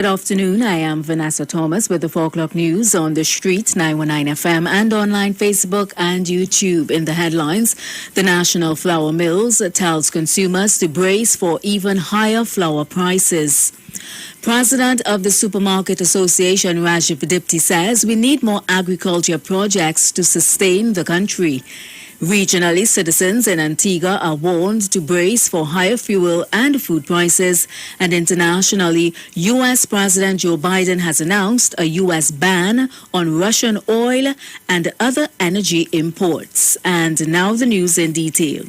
Good afternoon. I am Vanessa with the 4 o'clock news on the street, 919 FM, and online Facebook and YouTube. In the headlines, the National Flour Mills tells consumers to brace for even higher flour prices. President of the Supermarket Association, Rajiv Dipti, says we need more agriculture projects to sustain the country. Regionally, citizens in Antigua are warned to brace for higher fuel and food prices. And internationally, U.S. President Joe Biden has announced a U.S. ban on Russian oil and other energy imports. And now the news in detail.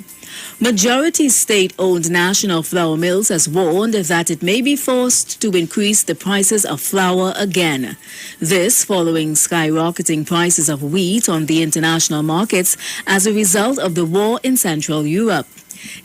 Majority state-owned National Flour Mills has warned that it may be forced to increase the prices of flour again. This following skyrocketing prices of wheat on the international markets as a result of the war in Central Europe.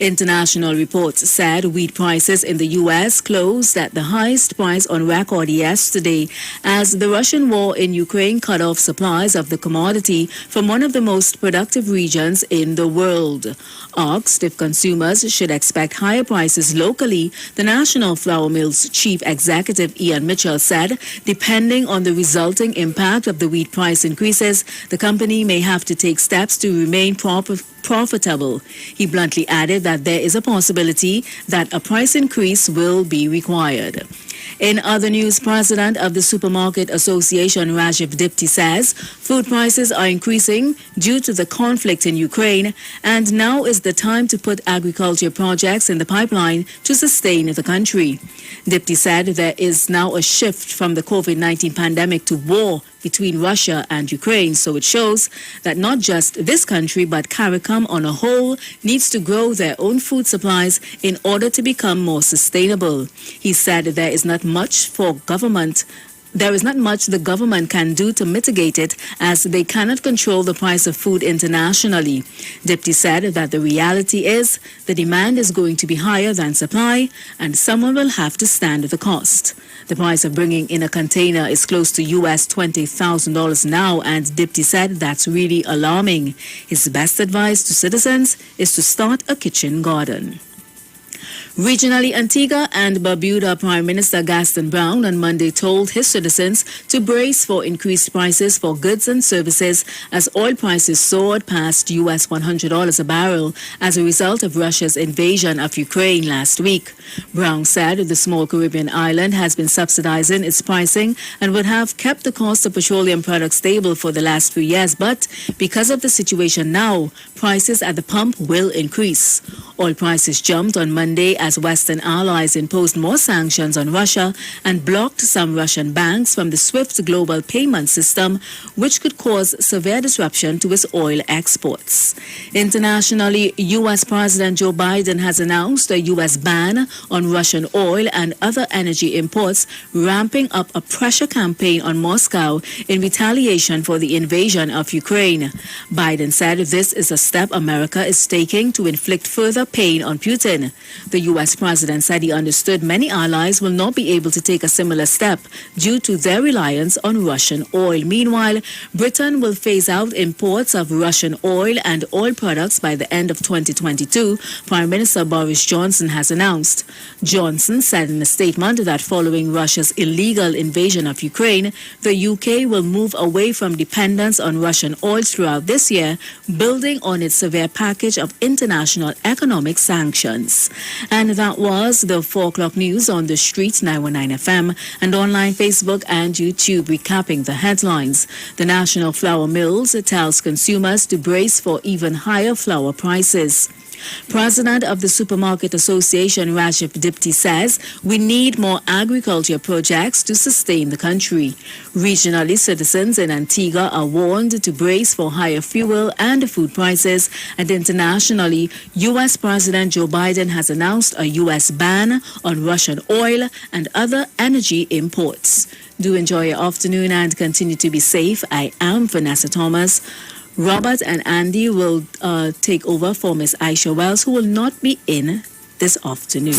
International reports said wheat prices in the U.S. closed at the highest price on record yesterday as the Russian war in Ukraine cut off supplies of the commodity from one of the most productive regions in the world. Asked if consumers should expect higher prices locally, the National Flour Mills chief executive Ian Mitchell said, depending on the resulting impact of the wheat price increases, the company may have to take steps to remain profitable. He bluntly added that there is a possibility that a price increase will be required. In other news, President of the Supermarket Association, Rajiv Dipti, says food prices are increasing due to the conflict in Ukraine, and now is the time to put agriculture projects in the pipeline to sustain the country. Dipti said there is now a shift from the COVID-19 pandemic to war between Russia and Ukraine, so it shows that not just this country but CARICOM on a whole needs to grow their own food supplies in order to become more sustainable. He said there is not much the government can do to mitigate it as they cannot control the price of food internationally. Dipti said that the reality is the demand is going to be higher than supply and someone will have to stand the cost. The price of bringing in a container is close to US $20,000 now, and Dipti said that's really alarming. His best advice to citizens is to start a kitchen garden. Regionally, Antigua and Barbuda Prime Minister Gaston Brown on Monday told his citizens to brace for increased prices for goods and services as oil prices soared past US $100 a barrel as a result of Russia's invasion of Ukraine last week. Brown said the small Caribbean island has been subsidizing its pricing and would have kept the cost of petroleum products stable for the last few years, but because of the situation now, prices at the pump will increase. Oil prices jumped on Monday as Western allies imposed more sanctions on Russia and blocked some Russian banks from the SWIFT global payment system, which could cause severe disruption to its oil exports. Internationally, U.S. President Joe Biden has announced a U.S. ban on Russian oil and other energy imports, ramping up a pressure campaign on Moscow in retaliation for the invasion of Ukraine. Biden said this is a step America is taking to inflict further pain on Putin. The U.S. president said he understood many allies will not be able to take a similar step due to their reliance on Russian oil. Meanwhile, Britain will phase out imports of Russian oil and oil products by the end of 2022, Prime Minister Boris Johnson has announced. Johnson said in a statement that following Russia's illegal invasion of Ukraine, the UK will move away from dependence on Russian oil throughout this year, building on its severe package of international economic sanctions. And that was the 4 o'clock news on the street, 919 FM, and online Facebook and YouTube, recapping the headlines. The National Flour Mills tells consumers to brace for even higher flour prices. President of the Supermarket Association, Rajiv Dipti, says we need more agriculture projects to sustain the country. Regionally, citizens in Antigua are warned to brace for higher fuel and food prices, and internationally, U.S. President Joe Biden has announced a U.S. ban on Russian oil and other energy imports. Do enjoy your afternoon and continue to be safe. I am Vanessa Thomas. Robert and Andy will take over for Miss Aisha Wells, who will not be in this afternoon.